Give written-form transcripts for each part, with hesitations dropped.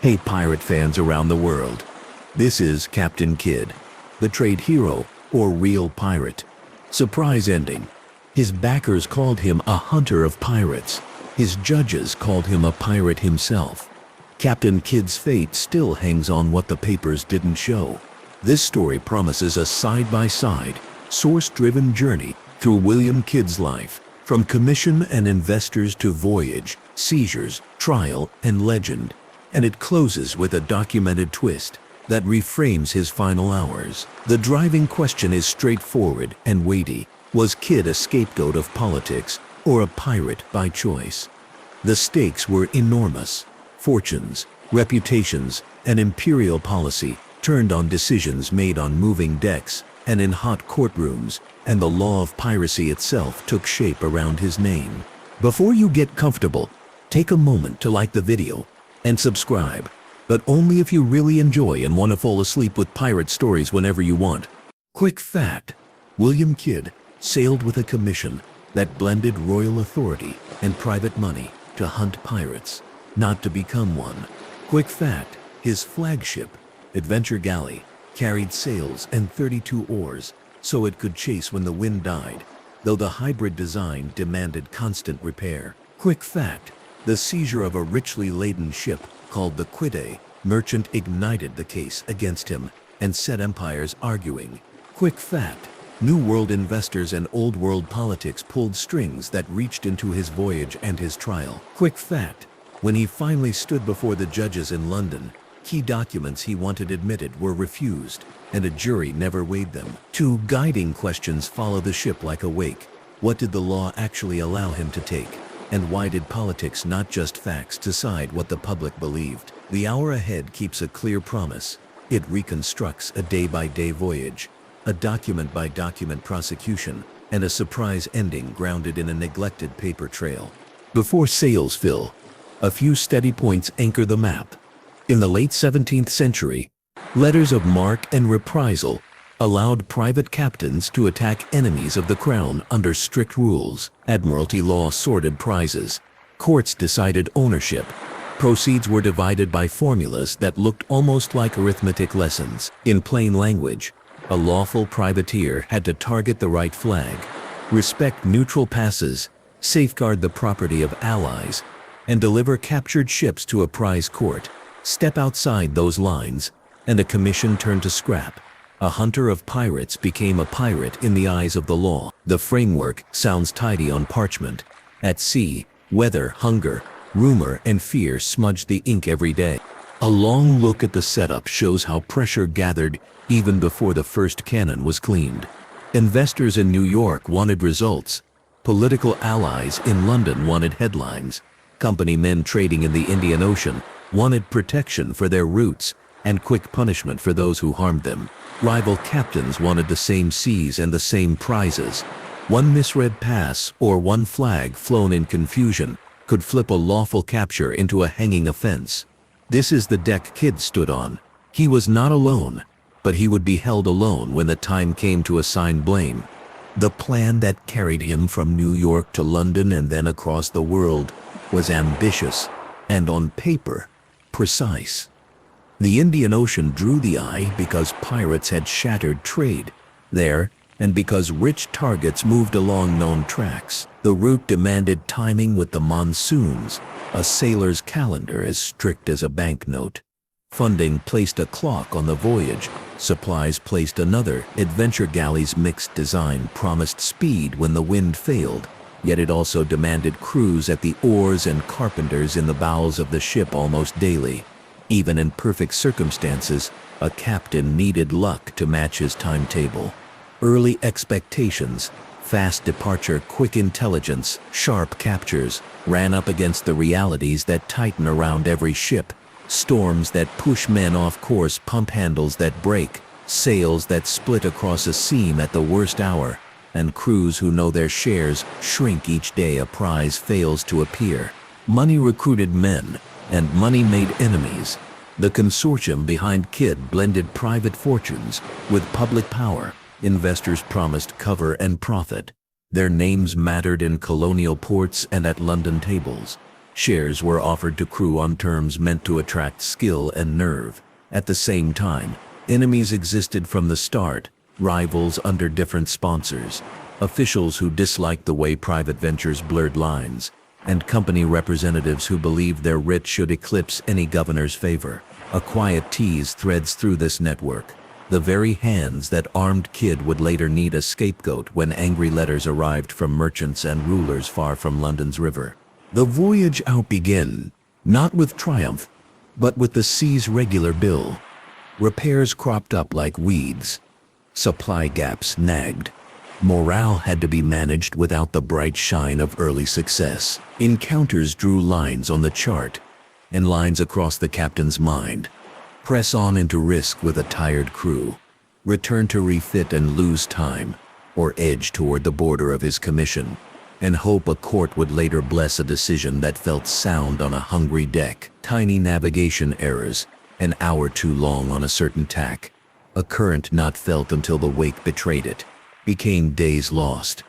Hey pirate fans around the world. This is Captain Kidd, the trade hero or real pirate. Surprise ending. His backers called him a hunter of pirates. His judges called him a pirate himself. Captain Kidd's fate still hangs on what the papers didn't show. This story promises a side-by-side, source-driven journey through William Kidd's life, from commission and investors to voyage, seizures, trial, and legend. And it closes with a documented twist that reframes his final hours. The driving question is straightforward and weighty. Was Kidd a scapegoat of politics or a pirate by choice? The stakes were enormous. Fortunes, reputations, and imperial policy turned on decisions made on moving decks and in hot courtrooms, and the law of piracy itself took shape around his name. Before you get comfortable, take a moment to like the video and subscribe, but only if you really enjoy and want to fall asleep with pirate stories whenever you want. Quick fact: William Kidd sailed with a commission that blended royal authority and private money to hunt pirates, not to become one. Quick fact: his flagship, adventure galley, carried sails and 32 oars, so it could chase when the wind died, though the hybrid design demanded constant repair. Quick fact: the seizure of a richly laden ship called the Quidde merchant ignited the case against him and set empires arguing. Quick fact: New World investors and Old World politics pulled strings that reached into his voyage and his trial. Quick fact: when he finally stood before the judges in London, key documents he wanted admitted were refused, and a jury never weighed them. Two guiding questions follow the ship like a wake. What did the law actually allow him to take? And why did politics, not just facts, decide what the public believed? The hour ahead keeps a clear promise. It reconstructs a day-by-day voyage, a document-by-document prosecution, and a surprise ending grounded in a neglected paper trail. Before sails fill, a few steady points anchor the map. In the late 17th century, letters of marque and reprisal allowed private captains to attack enemies of the crown under strict rules. Admiralty law sorted prizes. Courts decided ownership. Proceeds were divided by formulas that looked almost like arithmetic lessons. In plain language, a lawful privateer had to target the right flag, respect neutral passes, safeguard the property of allies, and deliver captured ships to a prize court. Step outside those lines, and a commission turned to scrap. A hunter of pirates became a pirate in the eyes of the law. The framework sounds tidy on parchment. At sea, weather, hunger, rumor, and fear smudged the ink every day. A long look at the setup shows how pressure gathered even before the first cannon was cleaned. Investors in New York wanted results. Political allies in London wanted headlines. Company men trading in the Indian Ocean wanted protection for their routes and quick punishment for those who harmed them. Rival captains wanted the same seas and the same prizes. One misread pass or one flag flown in confusion could flip a lawful capture into a hanging offense. This is the deck Kidd stood on. He was not alone, but he would be held alone when the time came to assign blame. The plan that carried him from New York to London and then across the world was ambitious and, on paper, precise. The Indian Ocean drew the eye because pirates had shattered trade there, and because rich targets moved along known tracks. The route demanded timing with the monsoons, a sailor's calendar as strict as a banknote. Funding placed a clock on the voyage, supplies placed another. Adventure galley's mixed design promised speed when the wind failed, yet it also demanded crews at the oars and carpenters in the bowels of the ship almost daily. Even in perfect circumstances, a captain needed luck to match his timetable. Early expectations, fast departure, quick intelligence, sharp captures, ran up against the realities that tighten around every ship. Storms that push men off course, pump handles that break, sails that split across a seam at the worst hour, and crews who know their shares shrink each day a prize fails to appear. Money recruited men, and money made enemies. The consortium behind Kidd blended private fortunes with public power. Investors promised cover and profit. Their names mattered in colonial ports and at London tables. Shares were offered to crew on terms meant to attract skill and nerve. At the same time, enemies existed from the start, rivals under different sponsors, officials who disliked the way private ventures blurred lines, and company representatives who believed their writ should eclipse any governor's favor. A quiet tease threads through this network, the very hands that armed Kidd would later need a scapegoat when angry letters arrived from merchants and rulers far from London's river. The voyage out began, not with triumph, but with the sea's regular bill. Repairs cropped up like weeds. Supply gaps nagged. Morale had to be managed without the bright shine of early success. Encounters drew lines on the chart, and lines across the captain's mind. Press on into risk with a tired crew. Return to refit and lose time, or edge toward the border of his commission, and hope a court would later bless a decision that felt sound on a hungry deck. Tiny navigation errors, an hour too long on a certain tack, a current not felt until the wake betrayed it, became days lost.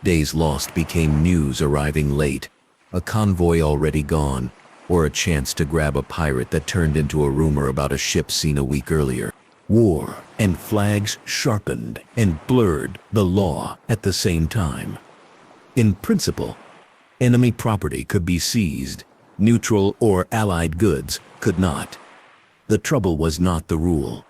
Days lost became news arriving late, a convoy already gone, or a chance to grab a pirate that turned into a rumor about a ship seen a week earlier. War and flags sharpened and blurred the law at the same time. In principle, enemy property could be seized, neutral or allied goods could not. The trouble was not the rule.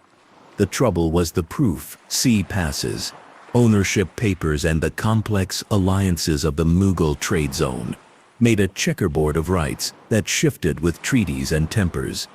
The trouble was the proof. Sea passes, ownership papers, and the complex alliances of the Mughal trade zone made a checkerboard of rights that shifted with treaties and tempers.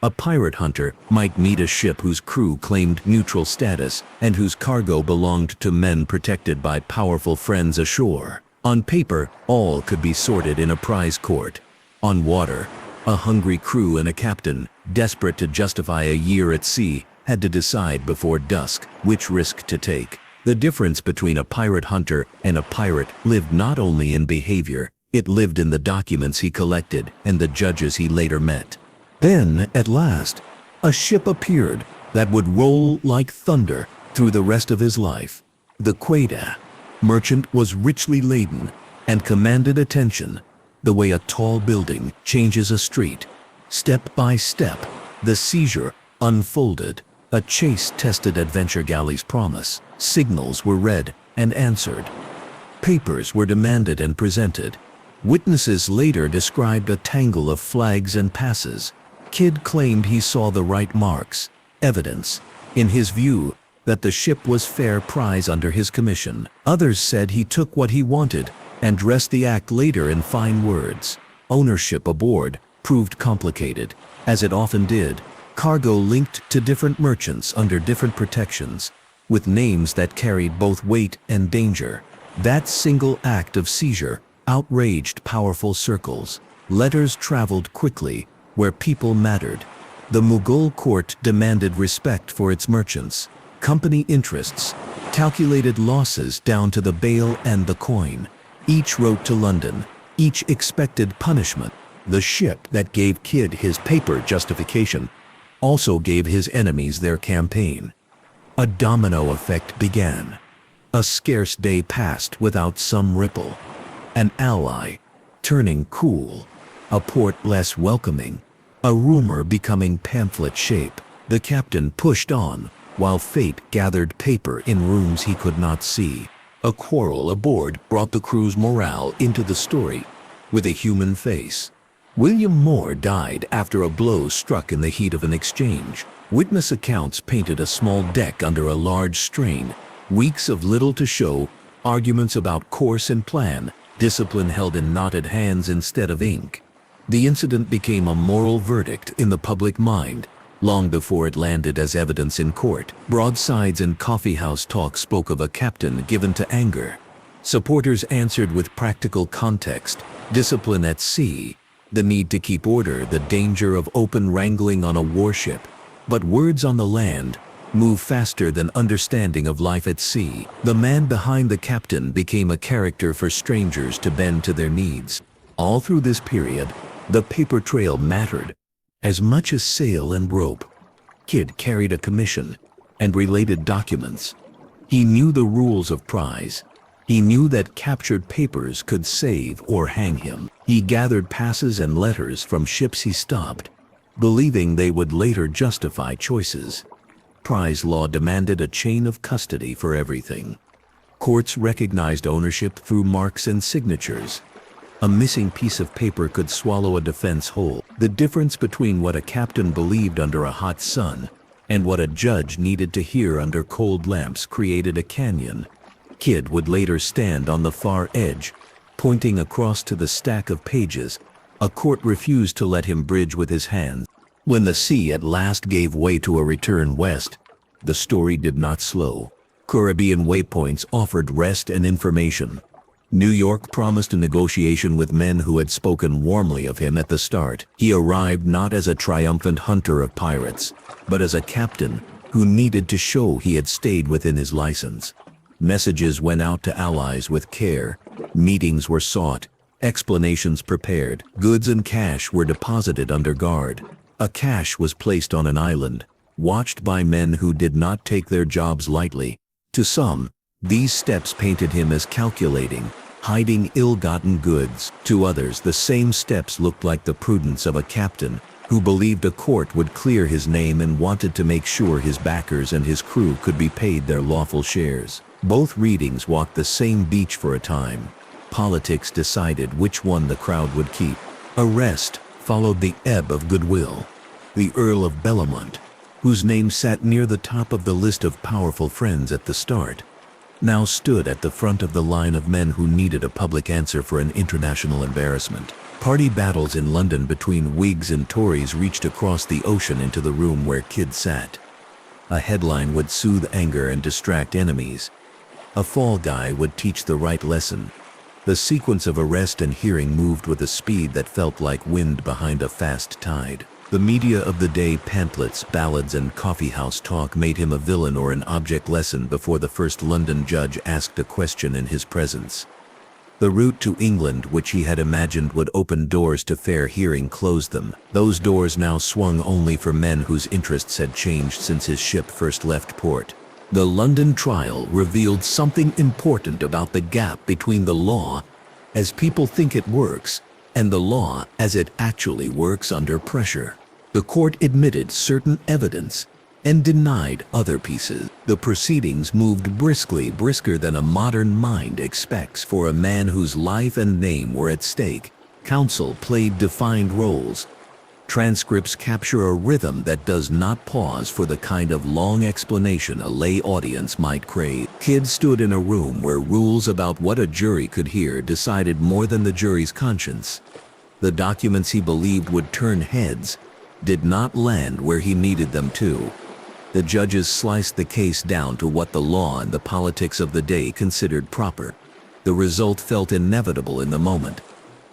A pirate hunter might meet a ship whose crew claimed neutral status and whose cargo belonged to men protected by powerful friends ashore. On paper, all could be sorted in a prize court. On water, a hungry crew and a captain, desperate to justify a year at sea, had to decide before dusk which risk to take. The difference between a pirate hunter and a pirate lived not only in behavior, it lived in the documents he collected and the judges he later met. Then, at last, a ship appeared that would roll like thunder through the rest of his life. The Quetta merchant was richly laden and commanded attention, the way a tall building changes a street. Step by step, the seizure unfolded, a chase-tested adventure galley's promise. Signals were read and answered. Papers were demanded and presented. Witnesses later described a tangle of flags and passes. Kidd claimed he saw the right marks, evidence, in his view, that the ship was fair prize under his commission. Others said he took what he wanted and dressed the act later in fine words. Ownership aboard proved complicated, as it often did. Cargo linked to different merchants under different protections, with names that carried both weight and danger. That single act of seizure outraged powerful circles. Letters traveled quickly where people mattered. The Mughal court demanded respect for its merchants. Company interests calculated losses down to the bale and the coin. Each wrote to London. Each expected punishment. The ship that gave Kidd his paper justification also gave his enemies their campaign. A domino effect began. A scarce day passed without some ripple. An ally turning cool. A port less welcoming. A rumor becoming pamphlet shape. The captain pushed on, while fate gathered paper in rooms he could not see. A quarrel aboard brought the crew's morale into the story, with a human face. William Moore died after a blow struck in the heat of an exchange. Witness accounts painted a small deck under a large strain. Weeks of little to show, arguments about course and plan, discipline held in knotted hands instead of ink. The incident became a moral verdict in the public mind, long before it landed as evidence in court. Broadsides and coffeehouse talk spoke of a captain given to anger. Supporters answered with practical context, discipline at sea, the need to keep order, the danger of open wrangling on a warship. But words on the land move faster than understanding of life at sea. The man behind the captain became a character for strangers to bend to their needs. All through this period, the paper trail mattered as much as sail and rope. Kidd carried a commission and related documents. He knew the rules of prize. He knew that captured papers could save or hang him. He gathered passes and letters from ships he stopped, believing they would later justify choices. Prize law demanded a chain of custody for everything. Courts recognized ownership through marks and signatures. A missing piece of paper could swallow a defense whole. The difference between what a captain believed under a hot sun and what a judge needed to hear under cold lamps created a canyon. Kidd would later stand on the far edge, pointing across to the stack of pages. A court refused to let him bridge with his hands. When the sea at last gave way to a return west, the story did not slow. Caribbean waypoints offered rest and information. New York promised a negotiation with men who had spoken warmly of him at the start. He arrived not as a triumphant hunter of pirates, but as a captain who needed to show he had stayed within his license. Messages went out to allies with care. Meetings were sought, explanations prepared, goods and cash were deposited under guard. A cache was placed on an island, watched by men who did not take their jobs lightly. To some, these steps painted him as calculating, hiding ill-gotten goods. To others, the same steps looked like the prudence of a captain who believed a court would clear his name and wanted to make sure his backers and his crew could be paid their lawful shares. Both readings walked the same beach for a time. Politics decided which one the crowd would keep. Arrest followed the ebb of goodwill. The Earl of Bellamont, whose name sat near the top of the list of powerful friends at the start, now stood at the front of the line of men who needed a public answer for an international embarrassment. Party battles in London between Whigs and Tories reached across the ocean into the room where Kidd sat. A headline would soothe anger and distract enemies. A fall guy would teach the right lesson. The sequence of arrest and hearing moved with a speed that felt like wind behind a fast tide. The media of the day, pamphlets, ballads, and coffeehouse talk made him a villain or an object lesson before the first London judge asked a question in his presence. The route to England, which he had imagined would open doors to fair hearing, closed them. Those doors now swung only for men whose interests had changed since his ship first left port. The London trial revealed something important about the gap between the law, as people think it works, and the law as it actually works under pressure. The court admitted certain evidence and denied other pieces. The proceedings moved briskly, brisker than a modern mind expects for a man whose life and name were at stake. Counsel played defined roles. Transcripts capture a rhythm that does not pause for the kind of long explanation a lay audience might crave. Kidd stood in a room where rules about what a jury could hear decided more than the jury's conscience. The documents he believed would turn heads did not land where he needed them to. The judges sliced the case down to what the law and the politics of the day considered proper. The result felt inevitable in the moment.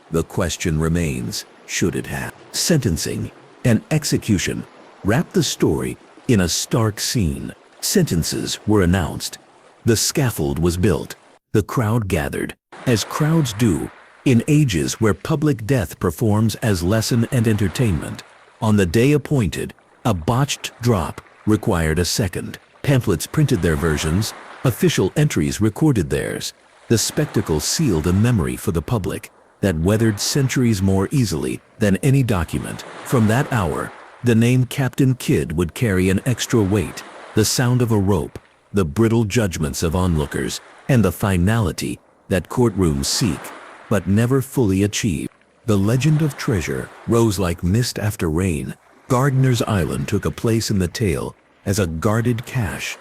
The question remains, should it have? Sentencing and execution wrapped the story in a stark scene. Sentences were announced. The scaffold was built. The crowd gathered, as crowds do, in ages where public death performs as lesson and entertainment. On the day appointed, a botched drop required a second. Pamphlets printed their versions, official entries recorded theirs. The spectacle sealed a memory for the public that weathered centuries more easily than any document. From that hour, the name Captain Kidd would carry an extra weight, the sound of a rope, the brittle judgments of onlookers, and the finality that courtrooms seek, but never fully achieve. The legend of treasure rose like mist after rain. Gardiner's Island took a place in the tale as a guarded cache,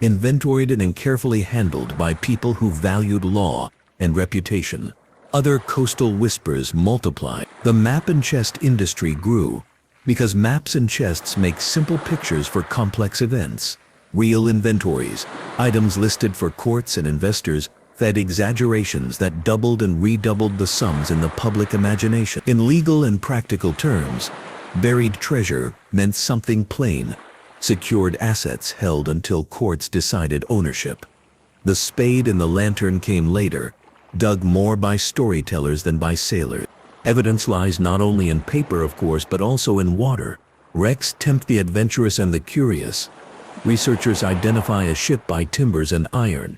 inventoried and carefully handled by people who valued law and reputation. Other coastal whispers multiplied. The map and chest industry grew because maps and chests make simple pictures for complex events. Real inventories, items listed for courts and investors, fed exaggerations that doubled and redoubled the sums in the public imagination. In legal and practical terms, buried treasure meant something plain: secured assets held until courts decided ownership. The spade and the lantern came later, dug more by storytellers than by sailors. Evidence lies not only in paper, of course, but also in water. Wrecks tempt the adventurous and the curious. Researchers identify a ship by timbers and iron,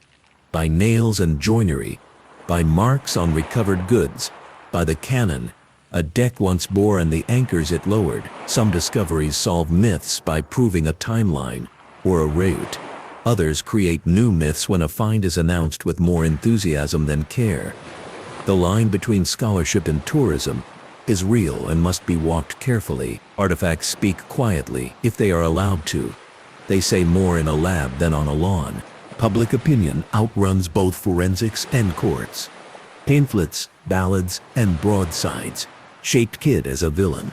by nails and joinery, by marks on recovered goods. by the cannon a deck once bore and the anchors it lowered. Some discoveries solve myths by proving a timeline or a route. Others create new myths when a find is announced with more enthusiasm than care. The line between scholarship and tourism is real and must be walked carefully. Artifacts speak quietly if they are allowed to. They say more in a lab than on a lawn. Public opinion outruns both forensics and courts. Pamphlets, ballads, and broadsides shaped Kidd as a villain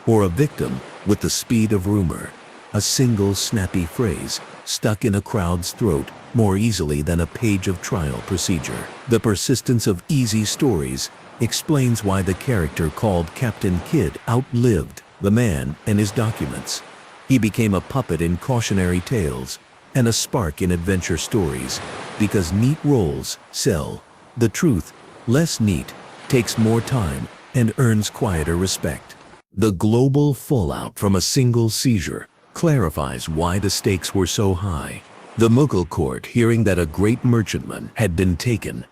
or a victim with the speed of rumor. A single snappy phrase stuck in a crowd's throat more easily than a page of trial procedure. The persistence of easy stories explains why the character called Captain Kidd outlived the man and his documents. He became a puppet in cautionary tales and a spark in adventure stories because neat roles sell. The truth, less neat, takes more time and earns quieter respect. The global fallout from a single seizure clarifies why the stakes were so high. The Mughal court, hearing that a great merchantman had been taken,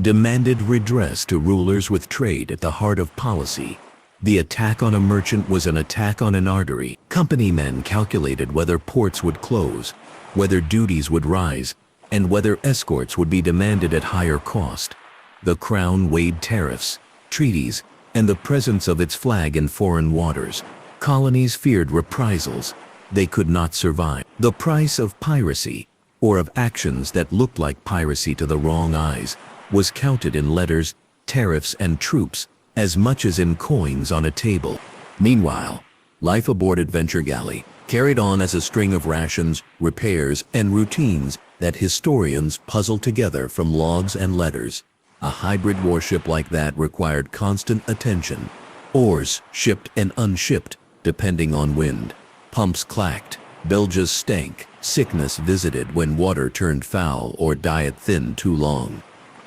demanded redress to rulers with trade at the heart of policy. The attack on a merchant was an attack on an artery. Company men calculated whether ports would close, whether duties would rise, and whether escorts would be demanded at higher cost. The crown weighed tariffs, treaties, and the presence of its flag in foreign waters. Colonies feared reprisals. They could not survive. The price of piracy, or of actions that looked like piracy to the wrong eyes, was counted in letters, tariffs, and troops, as much as in coins on a table. Meanwhile, life aboard Adventure Galley carried on as a string of rations, repairs, and routines that historians puzzle together from logs and letters. A hybrid warship like that required constant attention. Oars shipped and unshipped, depending on wind. Pumps clacked, bilges stank, sickness visited when water turned foul or diet thin too long.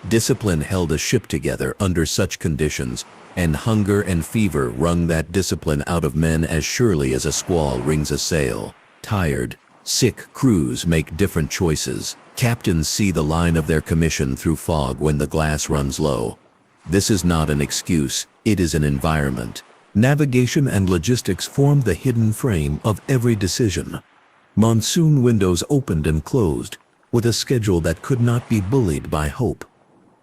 Discipline held a ship together under such conditions, and hunger and fever wrung that discipline out of men as surely as a squall wrings a sail. Tired, sick crews make different choices. Captains see the line of their commission through fog when the glass runs low. This is not an excuse, it is an environment. Navigation and logistics formed the hidden frame of every decision. Monsoon windows opened and closed, with a schedule that could not be bullied by hope.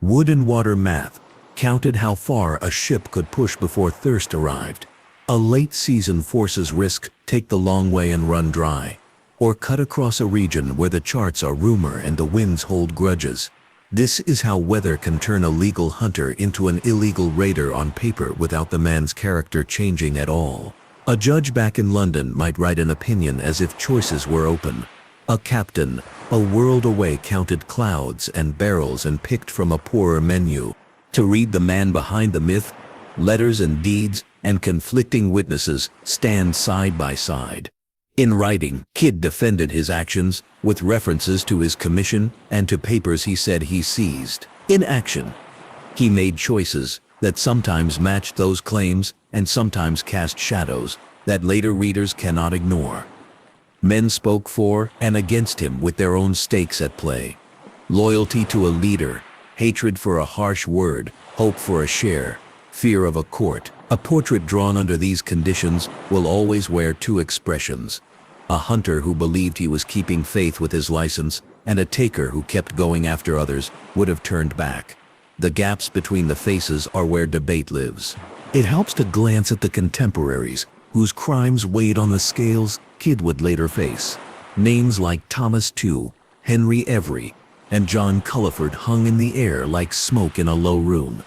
Wood and water math counted how far a ship could push before thirst arrived. A late season forces risk take the long way and run dry, or cut across a region where the charts are rumor and the winds hold grudges. This is how weather can turn a legal hunter into an illegal raider on paper without the man's character changing at all. A judge back in London might write an opinion as if choices were open. A captain, a world away, counted clouds and barrels and picked from a poorer menu. To read the man behind the myth, letters and deeds and conflicting witnesses stand side by side. In writing, Kidd defended his actions with references to his commission and to papers he said he seized. In action, he made choices that sometimes matched those claims and sometimes cast shadows that later readers cannot ignore. Men spoke for and against him with their own stakes at play. Loyalty to a leader, hatred for a harsh word, hope for a share, fear of a court. A portrait drawn under these conditions will always wear two expressions: a hunter who believed he was keeping faith with his license, and a taker who kept going after others would have turned back. The gaps between the faces are where debate lives. It helps to glance at the contemporaries whose crimes weighed on the scales Kidd would later face. Names like Thomas Tew, Henry Every, and John Culliford hung in the air like smoke in a low room.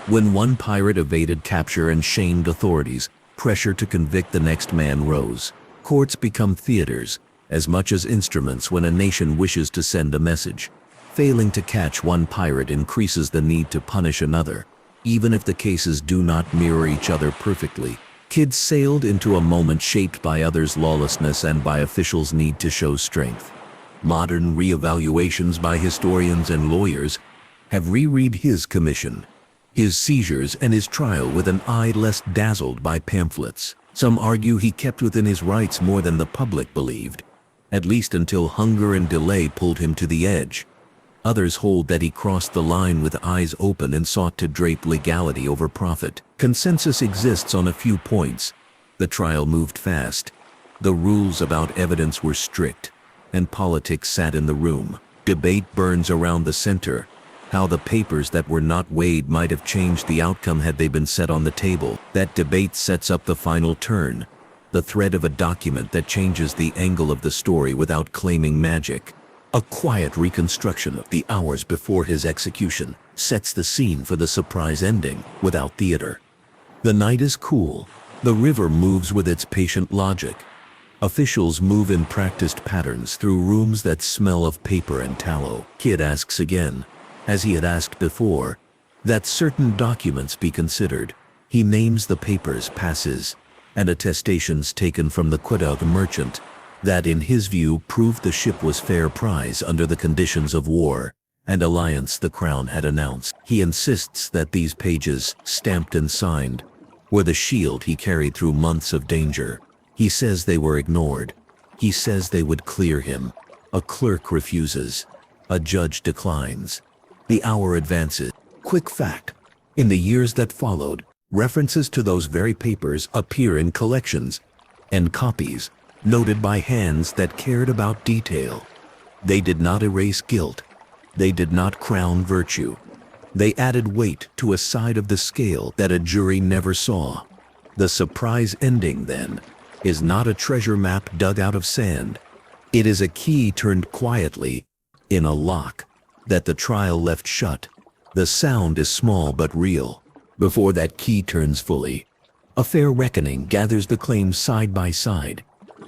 When one pirate evaded capture and shamed authorities, pressure to convict the next man rose. Courts become theaters as much as instruments when a nation wishes to send a message. Failing to catch one pirate increases the need to punish another, even if the cases do not mirror each other perfectly. Kidd sailed into a moment shaped by others' lawlessness and by officials' need to show strength. Modern reevaluations by historians and lawyers have reread his commission, his seizures, and his trial with an eye less dazzled by pamphlets. Some argue he kept within his rights more than the public believed, at least until hunger and delay pulled him to the edge. Others hold that he crossed the line with eyes open and sought to drape legality over profit. Consensus exists on a few points. The trial moved fast. The rules about evidence were strict, and politics sat in the room. Debate burns around the center. How the papers that were not weighed might have changed the outcome had they been set on the table. That debate sets up the final turn. The thread of a document that changes the angle of the story without claiming magic. A quiet reconstruction of the hours before his execution sets the scene for the surprise ending without theater. The night is cool. The river moves with its patient logic. Officials move in practiced patterns through rooms that smell of paper and tallow. Kidd asks again, as he had asked before, that certain documents be considered. He names the papers, passes, and attestations taken from the Quedagh merchant, that in his view proved the ship was fair prize under the conditions of war and alliance the crown had announced. He insists that these pages, stamped and signed, were the shield he carried through months of danger. He says they were ignored. He says they would clear him. A clerk refuses. A judge declines. The hour advances. Quick fact: in the years that followed, references to those very papers appear in collections and copies, noted by hands that cared about detail. They did not erase guilt. They did not crown virtue. They added weight to a side of the scale that a jury never saw. The surprise ending, then, is not a treasure map dug out of sand. It is a key turned quietly in a lock that the trial left shut. The sound is small but real. Before that key turns fully, a fair reckoning gathers the claims side by side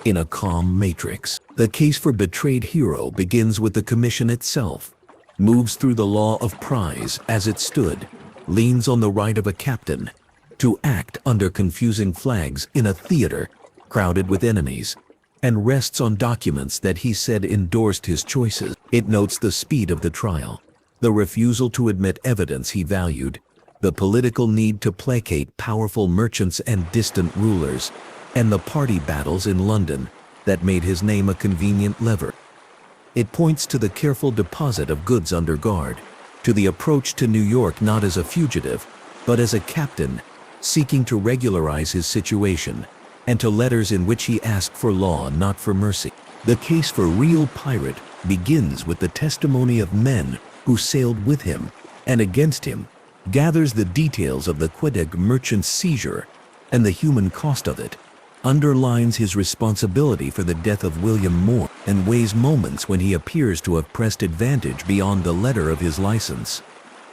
in a calm matrix. The case for betrayed hero begins with the commission itself, moves through the law of prize as it stood, leans on the right of a captain to act under confusing flags in a theater crowded with enemies, and rests on documents that he said endorsed his choices. It notes the speed of the trial, the refusal to admit evidence he valued, the political need to placate powerful merchants and distant rulers, and the party battles in London that made his name a convenient lever. It points to the careful deposit of goods under guard, to the approach to New York not as a fugitive, but as a captain seeking to regularize his situation, and to letters in which he asked for law, not for mercy. The case for real pirate begins with the testimony of men who sailed with him and against him, gathers the details of the Quedagh merchant's seizure and the human cost of it, underlines his responsibility for the death of William Moore, and weighs moments when he appears to have pressed advantage beyond the letter of his license.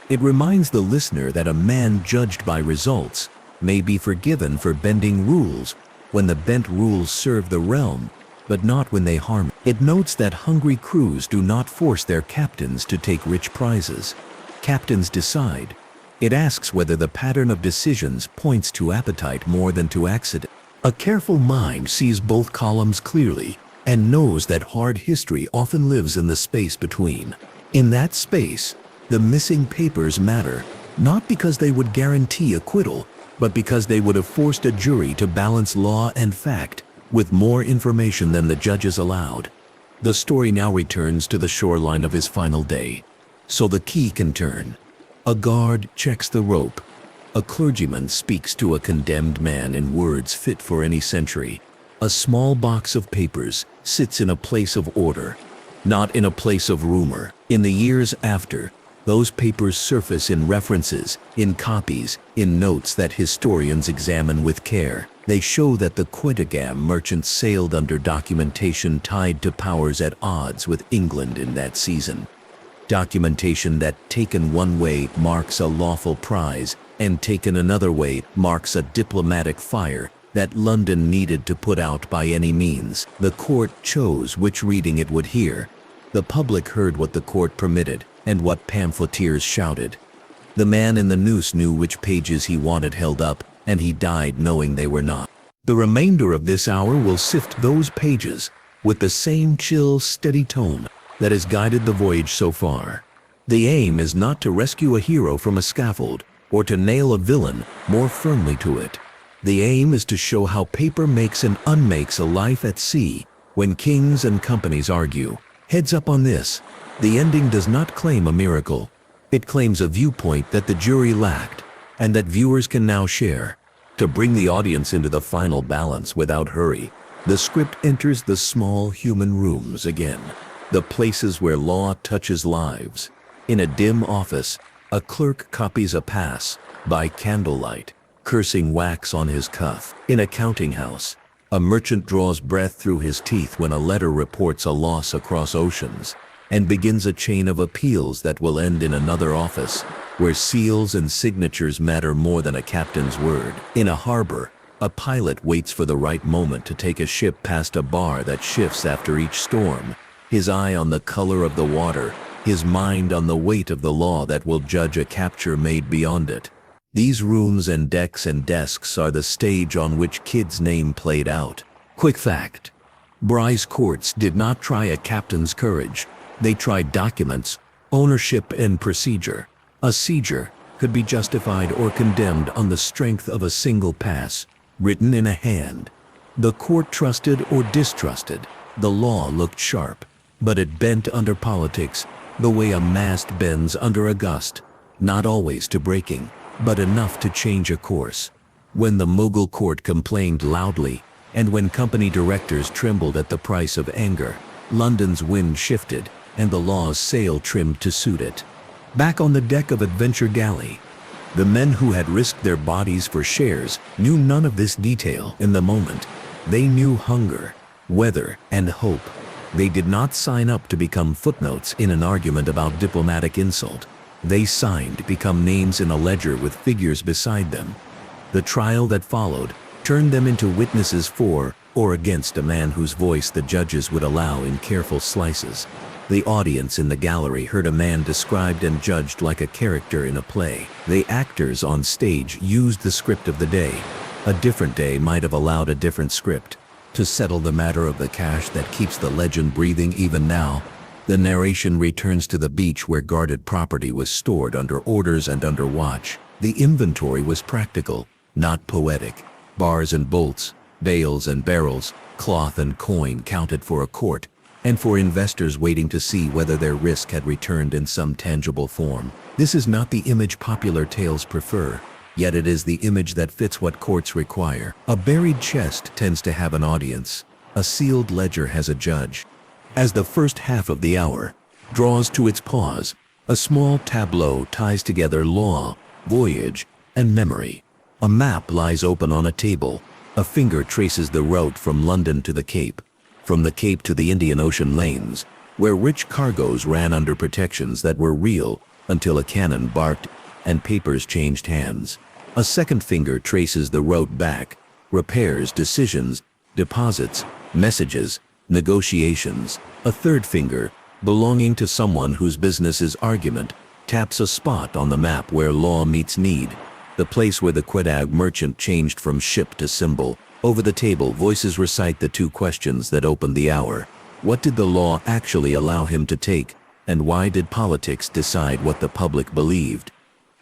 It reminds the listener that a man judged by results may be forgiven for bending rules when the bent rules serve the realm, but not when they harm. It notes that hungry crews do not force their captains to take rich prizes. Captains decide. It asks whether the pattern of decisions points to appetite more than to accident. A careful mind sees both columns clearly and knows that hard history often lives in the space between. In that space, the missing papers matter, not because they would guarantee acquittal, but because they would have forced a jury to balance law and fact with more information than the judges allowed. The story now returns to the shoreline of his final day, so the key can turn. A guard checks the rope. A clergyman speaks to a condemned man in words fit for any century. A small box of papers sits in a place of order, not in a place of rumor. In the years after, those papers surface in references, in copies, in notes that historians examine with care. They show that the Quedagh merchants sailed under documentation tied to powers at odds with England in that season. Documentation that, taken one way, marks a lawful prize, and taken another way, marks a diplomatic fire that London needed to put out by any means. The court chose which reading it would hear. The public heard what the court permitted and what pamphleteers shouted. The man in the noose knew which pages he wanted held up, and he died knowing they were not. The remainder of this hour will sift those pages with the same chill, steady tone that has guided the voyage so far. The aim is not to rescue a hero from a scaffold or to nail a villain more firmly to it. The aim is to show how paper makes and unmakes a life at sea when kings and companies argue, Heads up on this, the ending does not claim a miracle. It claims a viewpoint that the jury lacked, and that viewers can now share. To bring the audience into the final balance without hurry, the script enters the small human rooms again, the places where law touches lives. In a dim office, a clerk copies a pass by candlelight, cursing wax on his cuff. In a counting house, a merchant draws breath through his teeth when a letter reports a loss across oceans, and begins a chain of appeals that will end in another office, where seals and signatures matter more than a captain's word. In a harbor, a pilot waits for the right moment to take a ship past a bar that shifts after each storm, his eye on the color of the water, his mind on the weight of the law that will judge a capture made beyond it. These rooms and decks and desks are the stage on which Kid's name played out. Quick fact: Bry's courts did not try a captain's courage. They tried documents, ownership, and procedure. A seizure could be justified or condemned on the strength of a single pass, written in a hand. The court trusted or distrusted. The law looked sharp, but it bent under politics, the way a mast bends under a gust, not always to breaking, but enough to change a course. When the Mughal court complained loudly, and when company directors trembled at the price of anger, London's wind shifted, and the law's sail trimmed to suit it. Back on the deck of Adventure Galley, the men who had risked their bodies for shares knew none of this detail in the moment. They knew hunger, weather, and hope. They did not sign up to become footnotes in an argument about diplomatic insult. They signed to become names in a ledger with figures beside them. The trial that followed turned them into witnesses for or against a man whose voice the judges would allow in careful slices. The audience in the gallery heard a man described and judged like a character in a play. The actors on stage used the script of the day. A different day might have allowed a different script. To settle the matter of the cash that keeps the legend breathing even now, the narration returns to the beach where guarded property was stored under orders and under watch. The inventory was practical, not poetic. Bars and bolts, bales and barrels, cloth and coin counted for a court, and for investors waiting to see whether their risk had returned in some tangible form. This is not the image popular tales prefer, yet it is the image that fits what courts require. A buried chest tends to have an audience. A sealed ledger has a judge. As the first half of the hour draws to its pause, a small tableau ties together law, voyage, and memory. A map lies open on a table. A finger traces the route from London to the Cape, from the Cape to the Indian Ocean lanes, where rich cargoes ran under protections that were real until a cannon barked and papers changed hands. A second finger traces the route back, repairs, decisions, deposits, messages, negotiations. A third finger, belonging to someone whose business is argument, taps a spot on the map where law meets need, the place where the Quedagh merchant changed from ship to symbol. Over the table, voices recite the two questions that opened the hour. What did the law actually allow him to take, and why did politics decide what the public believed?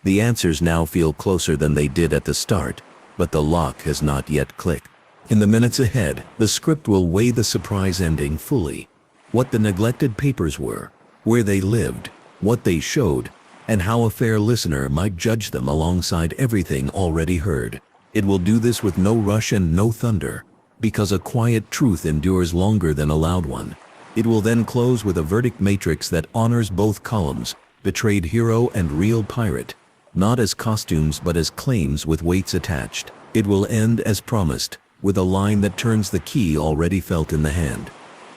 The answers now feel closer than they did at the start, but the lock has not yet clicked. In the minutes ahead, the script will weigh the surprise ending fully. What the neglected papers were, where they lived, what they showed, and how a fair listener might judge them alongside everything already heard. It will do this with no rush and no thunder, because a quiet truth endures longer than a loud one. It will then close with a verdict matrix that honors both columns, betrayed hero and real pirate, not as costumes but as claims with weights attached. It will end as promised, with a line that turns the key already felt in the hand.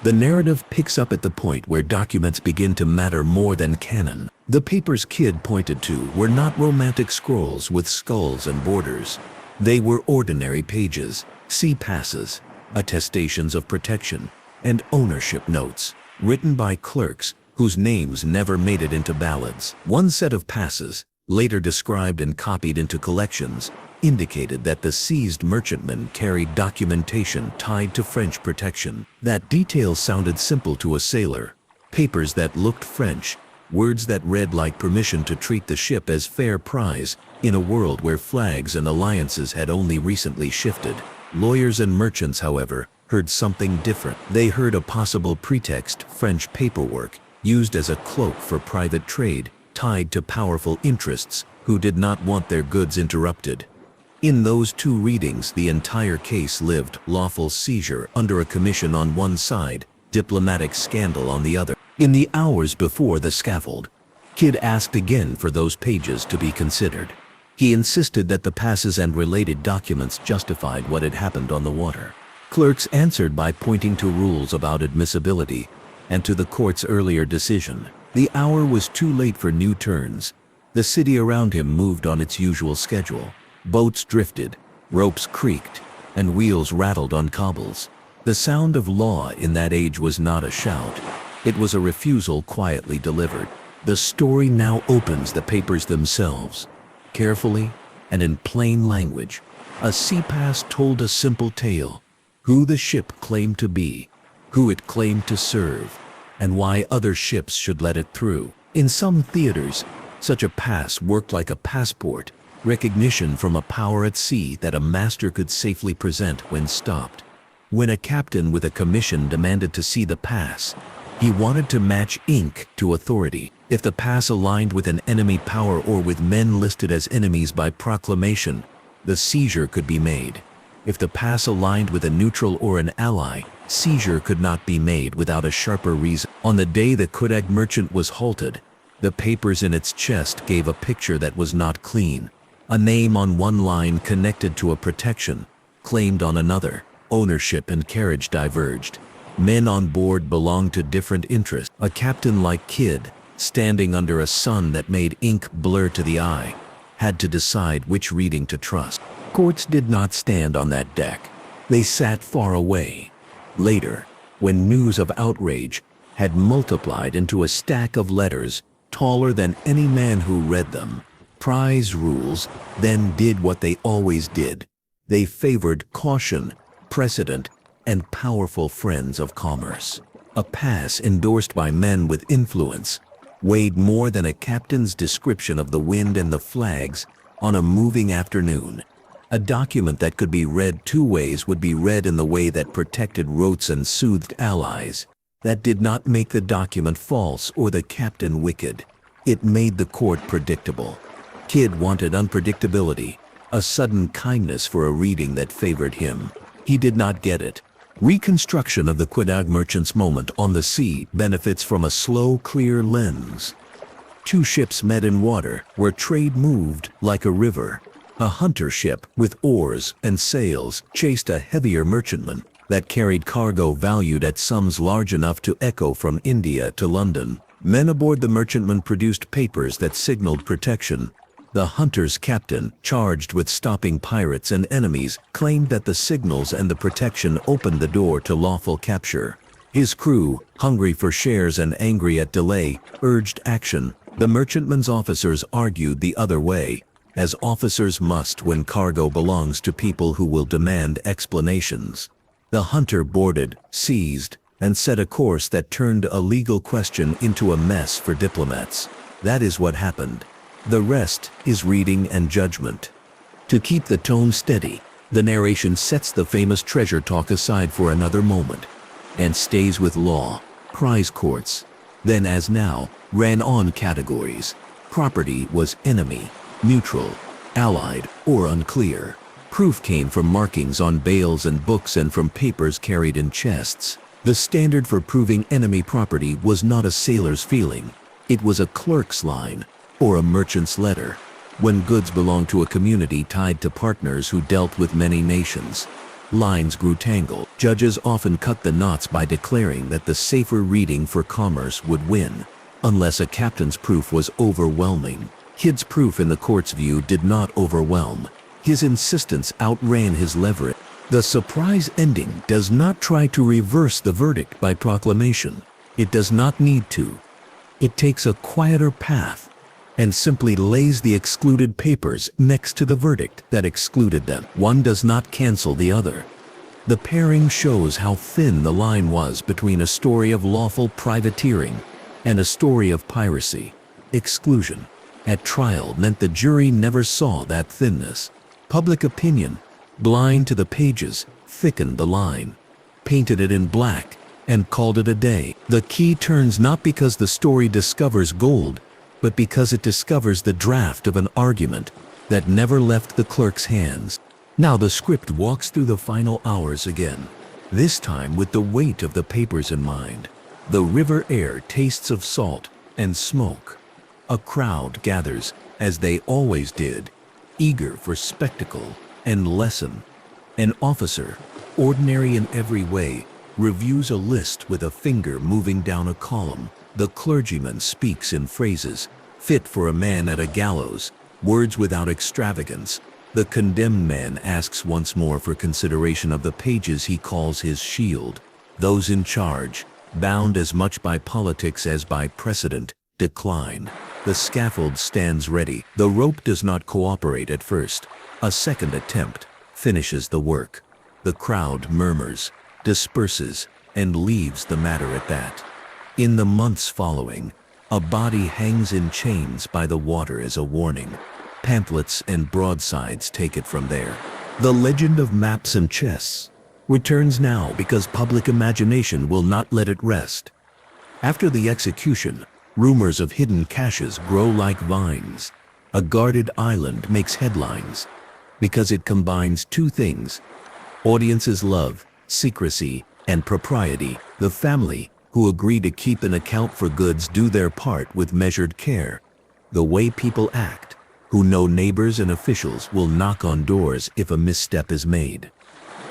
The narrative picks up at the point where documents begin to matter more than canon. The papers Kid pointed to were not romantic scrolls with skulls and borders. They were ordinary pages, sea passes, attestations of protection, and ownership notes, written by clerks whose names never made it into ballads. One set of passes, later described and copied into collections, indicated that the seized merchantman carried documentation tied to French protection. That detail sounded simple to a sailor. Papers that looked French, words that read like permission to treat the ship as fair prize, in a world where flags and alliances had only recently shifted. Lawyers and merchants, however, heard something different. They heard a possible pretext: French paperwork used as a cloak for private trade, tied to powerful interests who did not want their goods interrupted. In those two readings, the entire case lived: lawful seizure under a commission on one side, diplomatic scandal on the other. In the hours before the scaffold, Kidd asked again for those pages to be considered. He insisted that the passes and related documents justified what had happened on the water. Clerks answered by pointing to rules about admissibility and to the court's earlier decision. The hour was too late for new turns. The city around him moved on its usual schedule. Boats drifted, ropes creaked, and wheels rattled on cobbles. The sound of law in that age was not a shout. It was a refusal quietly delivered. The story now opens the papers themselves. Carefully and in plain language, a sea pass told a simple tale: who the ship claimed to be, who it claimed to serve, and why other ships should let it through. In some theaters, such a pass worked like a passport, recognition from a power at sea that a master could safely present when stopped. When a captain with a commission demanded to see the pass, he wanted to match ink to authority. If the pass aligned with an enemy power or with men listed as enemies by proclamation, the seizure could be made. If the pass aligned with a neutral or an ally, seizure could not be made without a sharper reason. On the day the Kodak merchant was halted, the papers in its chest gave a picture that was not clean. A name on one line connected to a protection, claimed on another. Ownership and carriage diverged. Men on board belonged to different interests. A captain like Kidd, standing under a sun that made ink blur to the eye, had to decide which reading to trust. Courts did not stand on that deck. They sat far away. Later, when news of outrage had multiplied into a stack of letters taller than any man who read them, prize rules then did what they always did. They favored caution, precedent, and powerful friends of commerce. A pass endorsed by men with influence weighed more than a captain's description of the wind and the flags on a moving afternoon. A document that could be read two ways would be read in the way that protected rotes and soothed allies. That did not make the document false or the captain wicked. It made the court predictable. Kidd wanted unpredictability, a sudden kindness for a reading that favored him. He did not get it. Reconstruction of the Quedagh merchant's moment on the sea benefits from a slow, clear lens. Two ships met in water where trade moved like a river. A hunter ship with oars and sails chased a heavier merchantman that carried cargo valued at sums large enough to echo from India to London. Men aboard the merchantman produced papers that signaled protection. The hunter's captain, charged with stopping pirates and enemies, claimed that the signals and the protection opened the door to lawful capture. His crew, hungry for shares and angry at delay, urged action. The merchantman's officers argued the other way, as officers must when cargo belongs to people who will demand explanations. The hunter boarded, seized, and set a course that turned a legal question into a mess for diplomats. That is what happened. The rest is reading and judgment. To keep the tone steady, the narration sets the famous treasure talk aside for another moment and stays with law, prize courts. Then, as now, ran on categories. Property was enemy, neutral, allied, or unclear. Proof came from markings on bales and books and from papers carried in chests. The standard for proving enemy property was not a sailor's feeling. It was a clerk's line, or a merchant's letter, when goods belonged to a community tied to partners who dealt with many nations. Lines grew tangled. Judges often cut the knots by declaring that the safer reading for commerce would win, unless a captain's proof was overwhelming. Kidd's proof in the court's view did not overwhelm. His insistence outran his leverage. The surprise ending does not try to reverse the verdict by proclamation. It does not need to. It takes a quieter path and simply lays the excluded papers next to the verdict that excluded them. One does not cancel the other. The pairing shows how thin the line was between a story of lawful privateering and a story of piracy. Exclusion at trial meant the jury never saw that thinness. Public opinion, blind to the pages, thickened the line. painted it in black, and called it a day. The key turns not because the story discovers gold, but because it discovers the draft of an argument that never left the clerk's hands. Now the script walks through the final hours again, this time with the weight of the papers in mind. The river air tastes of salt and smoke. A crowd gathers, as they always did, eager for spectacle and lesson. An officer, ordinary in every way, reviews a list with a finger moving down a column. The clergyman speaks in phrases fit for a man at a gallows, words without extravagance. The condemned man asks once more for consideration of the pages he calls his shield. Those in charge, bound as much by politics as by precedent, decline. The scaffold stands ready. The rope does not cooperate at first. A second attempt finishes the work. The crowd murmurs, disperses, and leaves the matter at that. In the months following, a body hangs in chains by the water as a warning. Pamphlets and broadsides take it from there. The legend of maps and chests returns now because public imagination will not let it rest. After the execution, rumors of hidden caches grow like vines. A guarded island makes headlines because it combines two things: audiences' love, secrecy, and propriety. The family, who agree to keep an account for goods, do their part with measured care. The way people act, who know neighbors and officials will knock on doors if a misstep is made.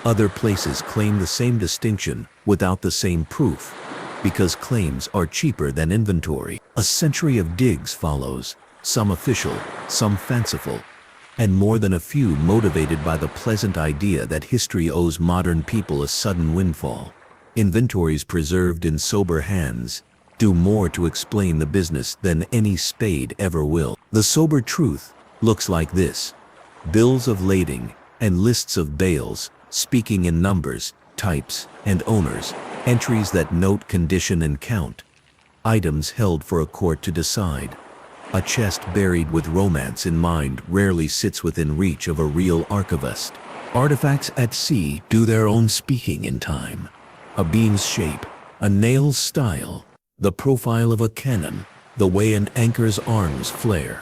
Other places claim the same distinction without the same proof, because claims are cheaper than inventory. A century of digs follows, some official, some fanciful, and more than a few motivated by the pleasant idea that history owes modern people a sudden windfall. Inventories preserved in sober hands do more to explain the business than any spade ever will. The sober truth looks like this: bills of lading and lists of bales, speaking in numbers, types, and owners, entries that note condition and count, items held for a court to decide. A chest buried with romance in mind rarely sits within reach of a real archivist. Artifacts at sea do their own speaking in time. A beam's shape, a nail's style, the profile of a cannon, the way an anchor's arms flare,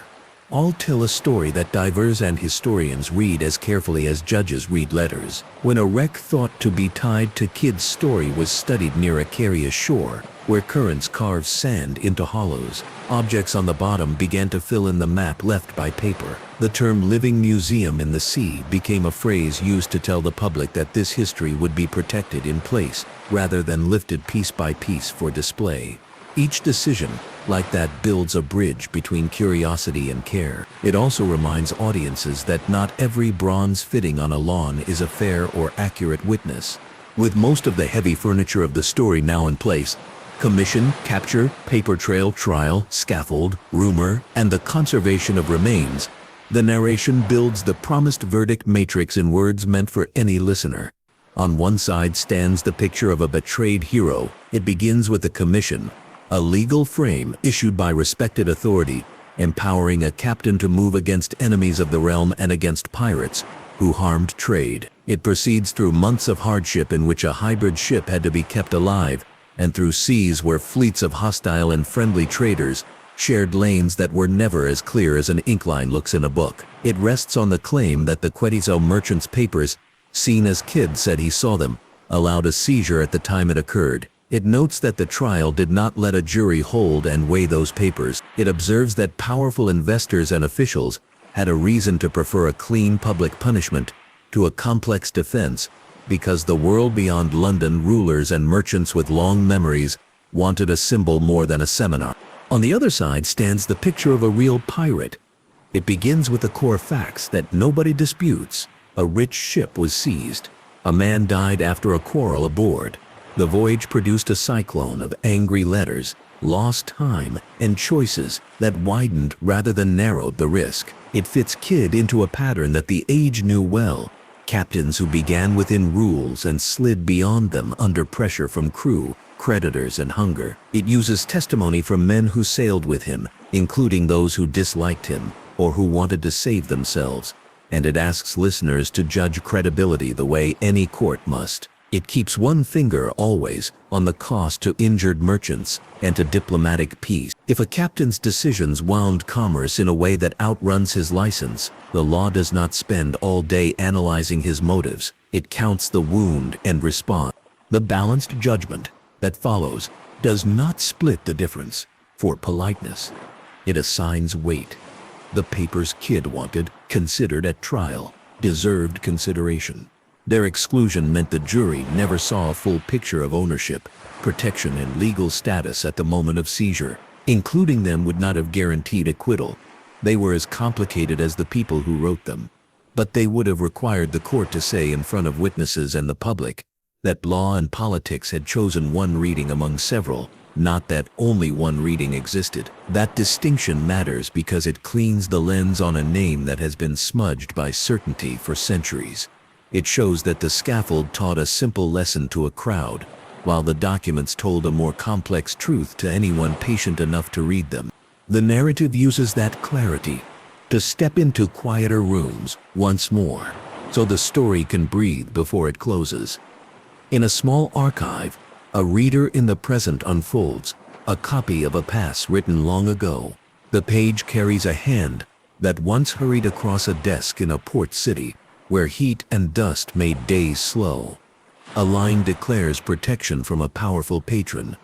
all tell a story that divers and historians read as carefully as judges read letters. When a wreck thought to be tied to Kidd's story was studied near a Carrier shore, where currents carved sand into hollows, objects on the bottom began to fill in the map left by paper. The term living museum in the sea became a phrase used to tell the public that this history would be protected in place, rather than lifted piece by piece for display. Each decision, like that, builds a bridge between curiosity and care. It also reminds audiences that not every bronze fitting on a lawn is a fair or accurate witness. With most of the heavy furniture of the story now in place, commission, capture, paper trail, trial, scaffold, rumor, and the conservation of remains, the narration builds the promised verdict matrix in words meant for any listener. On one side stands the picture of a betrayed hero. It begins with the commission, a legal frame issued by respected authority, empowering a captain to move against enemies of the realm and against pirates who harmed trade. It proceeds through months of hardship in which a hybrid ship had to be kept alive, and through seas where fleets of hostile and friendly traders shared lanes that were never as clear as an ink line looks in a book. It rests on the claim that the Quetizo merchant's papers, seen as Kidd said he saw them, allowed a seizure at the time it occurred. It notes that the trial did not let a jury hold and weigh those papers. It observes that powerful investors and officials had a reason to prefer a clean public punishment to a complex defense, because the world beyond London, rulers and merchants with long memories, wanted a symbol more than a seminar. On the other side stands the picture of a real pirate. It begins with the core facts that nobody disputes. A rich ship was seized. A man died after a quarrel aboard. The voyage produced a cyclone of angry letters, lost time, and choices that widened rather than narrowed the risk. It fits Kidd into a pattern that the age knew well. Captains who began within rules and slid beyond them under pressure from crew, creditors, and hunger. It uses testimony from men who sailed with him, including those who disliked him or who wanted to save themselves, and it asks listeners to judge credibility the way any court must. It keeps one finger always on the cost to injured merchants and to diplomatic peace. If a captain's decisions wound commerce in a way that outruns his license, the law does not spend all day analyzing his motives. It counts the wound and responds. The balanced judgment that follows does not split the difference for politeness. It assigns weight. The papers Kidd wanted, considered at trial, deserved consideration. Their exclusion meant the jury never saw a full picture of ownership, protection, and legal status at the moment of seizure. Including them would not have guaranteed acquittal. They were as complicated as the people who wrote them. But they would have required the court to say in front of witnesses and the public that law and politics had chosen one reading among several, not that only one reading existed. That distinction matters because it cleans the lens on a name that has been smudged by certainty for centuries. It shows that the scaffold taught a simple lesson to a crowd, while the documents told a more complex truth to anyone patient enough to read them. The narrative uses that clarity to step into quieter rooms once more, so the story can breathe before it closes. In a small archive, a reader in the present unfolds a copy of a past written long ago. The page carries a hand that once hurried across a desk in a port city where heat and dust made days slow. A line declares protection from a powerful patron.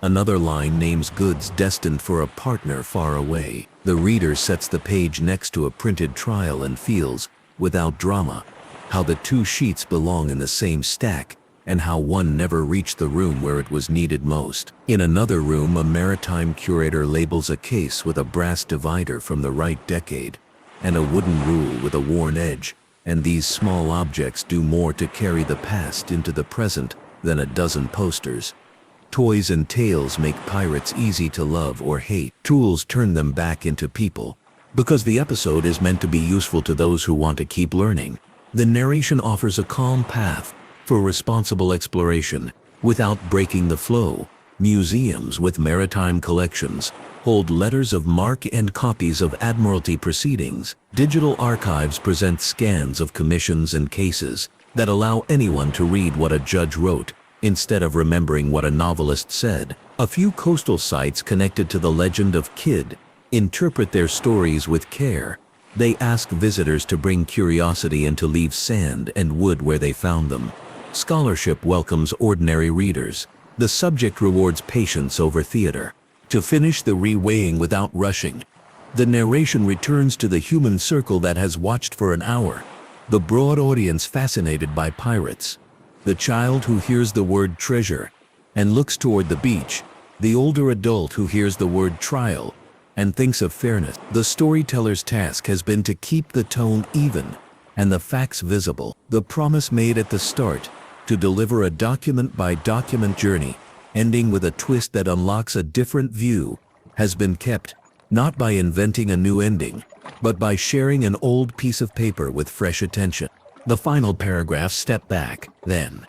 Another line names goods destined for a partner far away. The reader sets the page next to a printed trial and feels, without drama, how the two sheets belong in the same stack and how one never reached the room where it was needed most. In another room, a maritime curator labels a case with a brass divider from the right decade and a wooden rule with a worn edge. And these small objects do more to carry the past into the present than a dozen posters. Toys and tales make pirates easy to love or hate. Tools turn them back into people. Because the episode is meant to be useful to those who want to keep learning, the narration offers a calm path for responsible exploration without breaking the flow. Museums with maritime collections hold letters of marque and copies of Admiralty proceedings. Digital archives present scans of commissions and cases that allow anyone to read what a judge wrote instead of remembering what a novelist said. A few coastal sites connected to the legend of Kidd interpret their stories with care. They ask visitors to bring curiosity and to leave sand and wood where they found them. Scholarship welcomes ordinary readers. The subject rewards patience over theater. To finish the reweighing without rushing, the narration returns to the human circle that has watched for an hour. The broad audience fascinated by pirates. The child who hears the word treasure and looks toward the beach. The older adult who hears the word trial and thinks of fairness. The storyteller's task has been to keep the tone even and the facts visible. The promise made at the start to deliver a document-by-document journey, ending with a twist that unlocks a different view, has been kept, not by inventing a new ending, but by sharing an old piece of paper with fresh attention. The final paragraphs step back, then,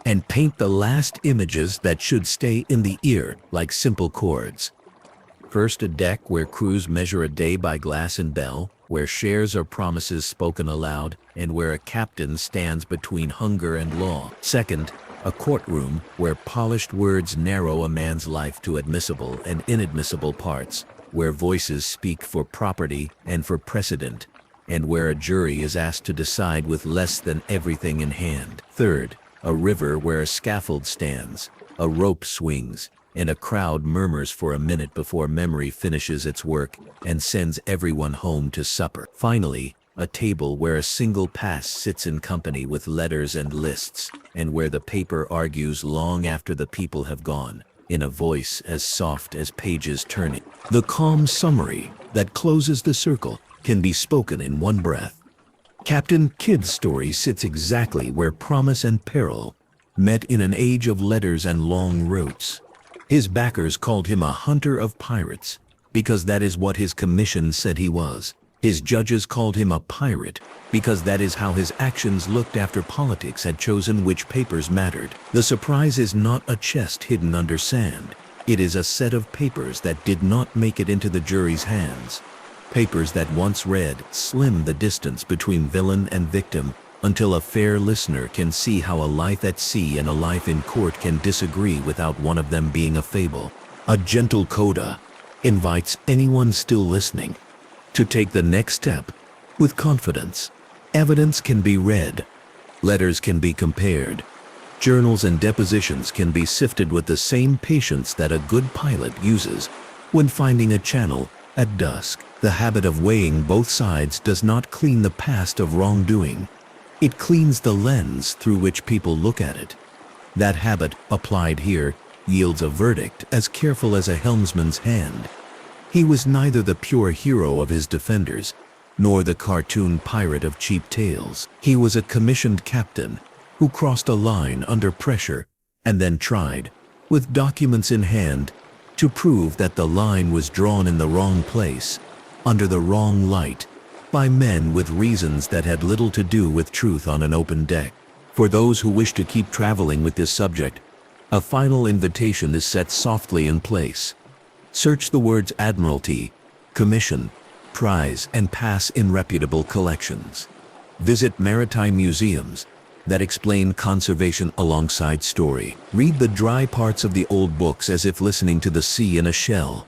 and paint the last images that should stay in the ear like simple chords. First, a deck where crews measure a day by glass and bell, where shares are promises spoken aloud, and where a captain stands between hunger and law. Second, a courtroom where polished words narrow a man's life to admissible and inadmissible parts, where voices speak for property and for precedent, and where a jury is asked to decide with less than everything in hand. Third, a river where a scaffold stands, a rope swings, and a crowd murmurs for a minute before memory finishes its work and sends everyone home to supper. Finally, a table where a single pass sits in company with letters and lists, and where the paper argues long after the people have gone, in a voice as soft as pages turning. The calm summary that closes the circle can be spoken in one breath. Captain Kidd's story sits exactly where promise and peril met in an age of letters and long routes. His backers called him a hunter of pirates, because that is what his commission said he was. His judges called him a pirate, because that is how his actions looked after politics had chosen which papers mattered. The surprise is not a chest hidden under sand. It is a set of papers that did not make it into the jury's hands. Papers that once read, slim the distance between villain and victim, until a fair listener can see how a life at sea and a life in court can disagree without one of them being a fable. A gentle coda invites anyone still listening to take the next step with confidence. Evidence can be read, letters can be compared, journals and depositions can be sifted with the same patience that a good pilot uses when finding a channel at dusk. The habit of weighing both sides does not clean the past of wrongdoing. It cleans the lens through which people look at it. That habit, applied here, yields a verdict as careful as a helmsman's hand. He was neither the pure hero of his defenders, nor the cartoon pirate of cheap tales. He was a commissioned captain who crossed a line under pressure and then tried, with documents in hand, to prove that the line was drawn in the wrong place, under the wrong light, by men with reasons that had little to do with truth on an open deck. For those who wish to keep traveling with this subject, a final invitation is set softly in place. Search the words Admiralty, Commission, Prize, and pass in reputable collections. Visit maritime museums that explain conservation alongside story. Read the dry parts of the old books as if listening to the sea in a shell.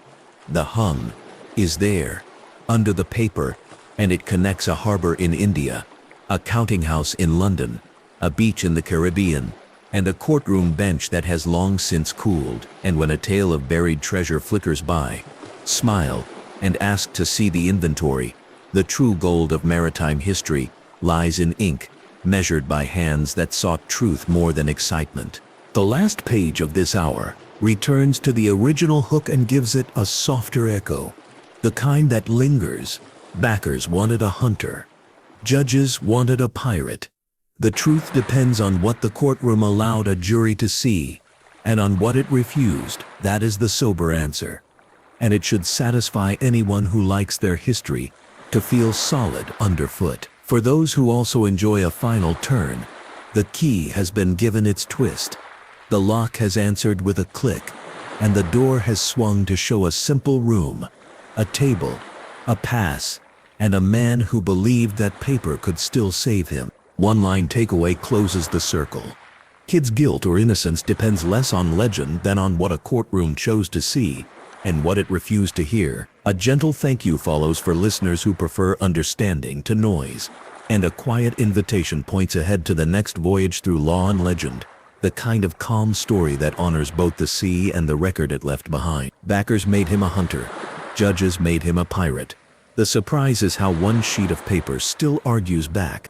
The hum is there, under the paper, and it connects a harbor in India, a counting house in London, a beach in the Caribbean, and a courtroom bench that has long since cooled. And when a tale of buried treasure flickers by, smile and ask to see the inventory. The true gold of maritime history lies in ink, measured by hands that sought truth more than excitement. The last page of this hour returns to the original hook and gives it a softer echo, the kind that lingers. Backers wanted a hunter. Judges wanted a pirate. The truth depends on what the courtroom allowed a jury to see, and on what it refused. That is the sober answer. And it should satisfy anyone who likes their history to feel solid underfoot. For those who also enjoy a final turn, the key has been given its twist. The lock has answered with a click, and the door has swung to show a simple room, a table, a pass, and a man who believed that paper could still save him. One-line takeaway closes the circle. Kid's guilt or innocence depends less on legend than on what a courtroom chose to see and what it refused to hear. A gentle thank you follows for listeners who prefer understanding to noise, and a quiet invitation points ahead to the next voyage through law and legend, the kind of calm story that honors both the sea and the record it left behind. Backers made him a hunter. Judges made him a pirate. The surprise is how one sheet of paper still argues back.